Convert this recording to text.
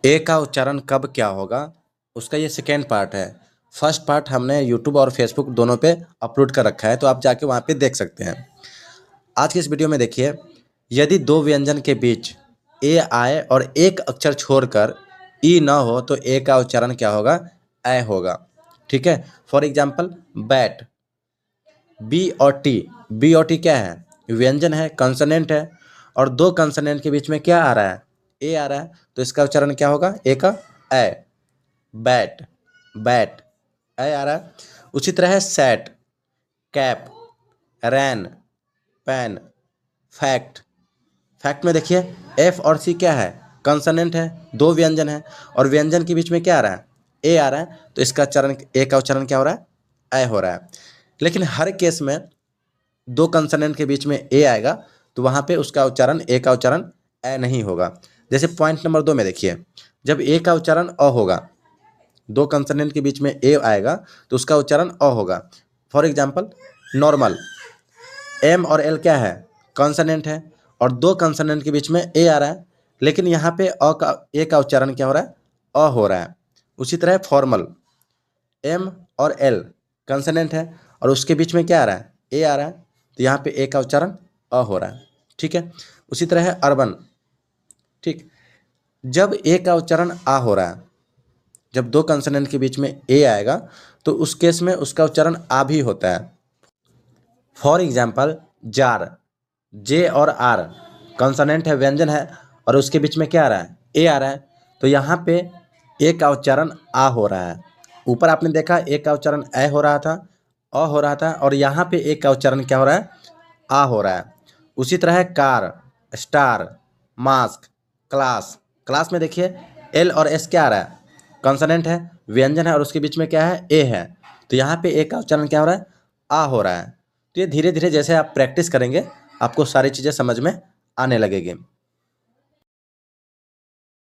ए का उच्चारण कब क्या होगा, उसका ये सेकेंड पार्ट है। फर्स्ट पार्ट हमने यूट्यूब और फेसबुक दोनों पे अपलोड कर रखा है, तो आप जाके वहाँ पे देख सकते हैं। आज की इस वीडियो में देखिए, यदि दो व्यंजन के बीच ए आए और एक अक्षर छोड़कर ई न हो तो ए का उच्चारण क्या होगा, ए होगा। ठीक है। फॉर एग्जाम्पल बैट, बी और टी क्या है, व्यंजन है, कंसोनेंट है, और दो कंसोनेंट के बीच में क्या आ रहा है, ए आ रहा है, तो इसका उच्चारण क्या होगा, ए का ए, बैट, बैट, ए आ रहा है। उसी तरह है सेट, कैप, रैन, पैन, फैक्ट। फैक्ट में देखिए एफ और सी क्या है, कंसोनेंट है, दो व्यंजन है, और व्यंजन के बीच में क्या आ रहा है, ए आ रहा है, तो इसका उच्चारण, ए का उच्चारण क्या हो रहा है, ए हो रहा है। लेकिन हर केस में दो कंसोनेंट के बीच में ए आएगा तो वहाँ पे उसका उच्चारण, ए का उच्चारण ए नहीं होगा। जैसे पॉइंट नंबर 2 में देखिए, जब ए का उच्चारण अ होगा, दो कंसोनेंट के बीच में ए आएगा तो उसका उच्चारण अ होगा। फॉर एग्जांपल नॉर्मल, एम और एल क्या है, कॉन्सोनेंट है, और दो कंसोनेंट के बीच में ए आ रहा है, लेकिन यहाँ पे ए का उच्चारण क्या हो रहा है, अ हो रहा है। उसी तरह फॉर्मल, एम और एल कंसोनेंट है और उसके बीच में क्या आ रहा है, ए आ रहा है, तो यहाँ पे ए का उच्चारण अ हो रहा है। ठीक है। उसी तरह है अर्बन। ठीक, जब ए का उच्चारण आ हो रहा है, जब दो कंसोनेंट के बीच में ए आएगा तो उस केस में उसका उच्चारण आ भी होता है। फॉर एग्जाम्पल जार, जे और आर कॉन्सोनेंट है, व्यंजन है, और उसके बीच में क्या आ रहा है, ए आ रहा है, तो यहाँ पे ए का उच्चारण आ हो रहा है। ऊपर आपने देखा ए का उच्चारण ए हो रहा था, अ हो रहा था, और यहाँ पे ए का उच्चारण क्या हो रहा है, आ हो रहा है। उसी तरह है car, star, mask, class. Class में देखिए एल और एस क्या आ रहा है, कॉन्सोनेंट है, व्यंजन है, और उसके बीच में क्या है, ए है, तो यहाँ पे ए का उच्चारण क्या हो रहा है, आ हो रहा है। तो ये धीरे धीरे जैसे आप प्रैक्टिस करेंगे आपको सारी चीज़ें समझ में आने लगेगी।